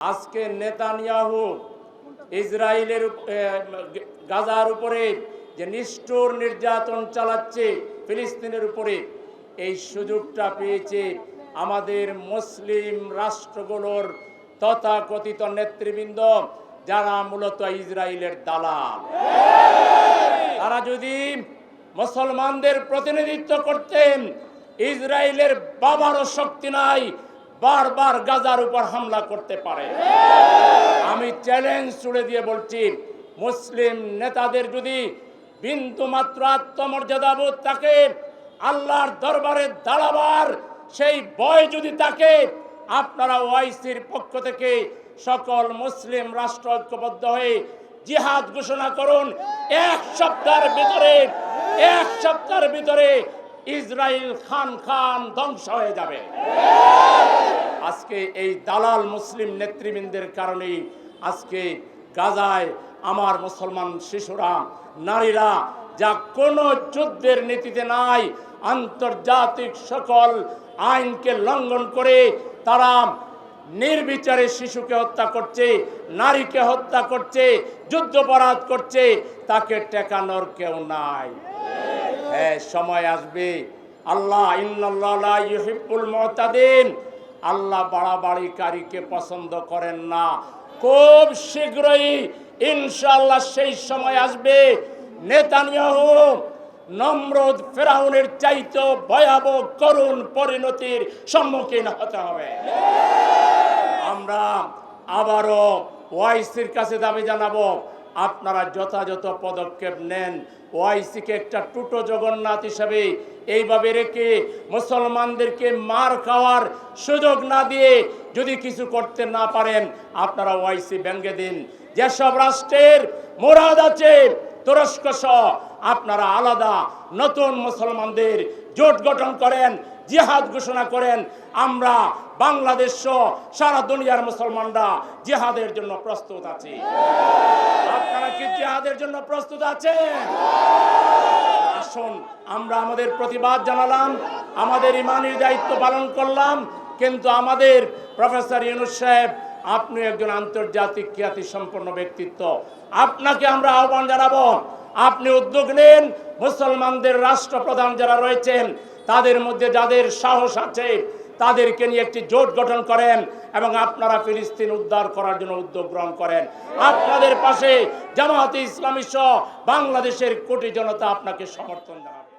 আজকে নেতানিয়াহু ইসরায়েলের গাজার উপরে যে নিষ্ঠুর নির্যাতন চালাচ্ছে ফিলিস্তিনের উপরে, এই সুযোগটা পেয়েছে আমাদের মুসলিম রাষ্ট্রগুলোর তথাকথিত নেতৃবৃন্দ, যারা মূলত ইসরায়েলের দালাল। তারা যদি মুসলমানদের প্রতিনিধিত্ব করতেন, ইসরায়েলের বাবারও শক্তি নাই বারবার গাজার উপর হামলা করতে পারে। আমি চ্যালেঞ্জ ছুড়ে দিয়ে বলছি, মুসলিম নেতাদের যদি বিন্দু মাত্র আত্মমর্যাদাবোধ থাকে, আল্লাহর দরবারে দাঁড়াবার সেই ভয় যদি থাকে, আপনারা ওআইসির পক্ষ থেকে সকল মুসলিম রাষ্ট্র ঐক্যবদ্ধ হয়ে জিহাদ ঘোষণা করুন। এক সপ্তাহের ভিতরে ইসরায়েল খান ধ্বংস হয়ে যাবে। আজকে এই দালাল মুসলিম নেতৃবৃন্দের কারণেই আজকে গাজায় আমার মুসলমান শিশুরা, নারীরা যা কোনো যুদ্ধের নীতিতে নাই, আন্তর্জাতিক সকল আইনকে লঙ্ঘন করে তারা নির্বিচারে শিশুকে হত্যা করছে, নারীকে হত্যা করছে, যুদ্ধাপরাধ করছে, তাকে ঠেকানোর কেউ নাই। হ্যাঁ, সময় আসবে। আল্লাহ ইন্নাল্লাহ লা ইউহিব্বুল মুতাদিন, আল্লাহ বাড়াবাড়িকারীকে পছন্দ করেন না। খুব শীঘ্রই ইনশাআল্লাহ সেই সময় আসবে, নেতানিয়াহু নমরুদ ফেরাউনের চাইতে ভয়াবহ করুণ পরিণতির সম্মুখীন হতে হবে। আমরা আবারও ওআইসির কাছে দাবি জানাবো, আপনারা যথাযথ পদক্ষেপ নেন। ওআইসিকে একটা টুটো জগন্নাথ হিসাবে এইভাবে রেখে মুসলমানদেরকে মার খাওয়ার সুযোগ না দিয়ে যদি কিছু করতে না পারেন, আপনারা ওআইসি ভেঙে দিন। যেসব রাষ্ট্রের মুরাদ আছে তুরস্ক সহ, আপনারা আলাদা নতুন মুসলমানদের জোট গঠন করেন, জিহাদ ঘোষণা করেন। আমরা বাংলাদেশ সহ সারা দুনিয়ার মুসলমানরা জিহাদের জন্য প্রস্তুত আছি। আপনারা কি জিহাদের জন্য প্রস্তুত আছেন? আসুন, আমরা আমাদের প্রতিবাদ জানালাম, আমাদের ইমানি দায়িত্ব পালন করলাম, কিন্তু আমাদের প্রফেসর ইউনূস সাহেব, আপনি একজন আন্তর্জাতিক খ্যাতি সম্পন্ন ব্যক্তিত্ব, আপনাকে আমরা আহ্বান জানাবো, আপনি উদ্যোগ নেন। মুসলমানদের রাষ্ট্রপ্রধান যারা রয়েছেন, তাদের মধ্যে যাদের সাহস আছে, তাদেরকে নিয়ে একটি জোট গঠন করেন এবং আপনারা ফিলিস্তিন উদ্ধার করার জন্য উদ্যোগ গ্রহণ করেন। আপনাদের পাশে জামায়াতে ইসলামী সহ বাংলাদেশের কোটি জনতা আপনাকে সমর্থন জানাবে।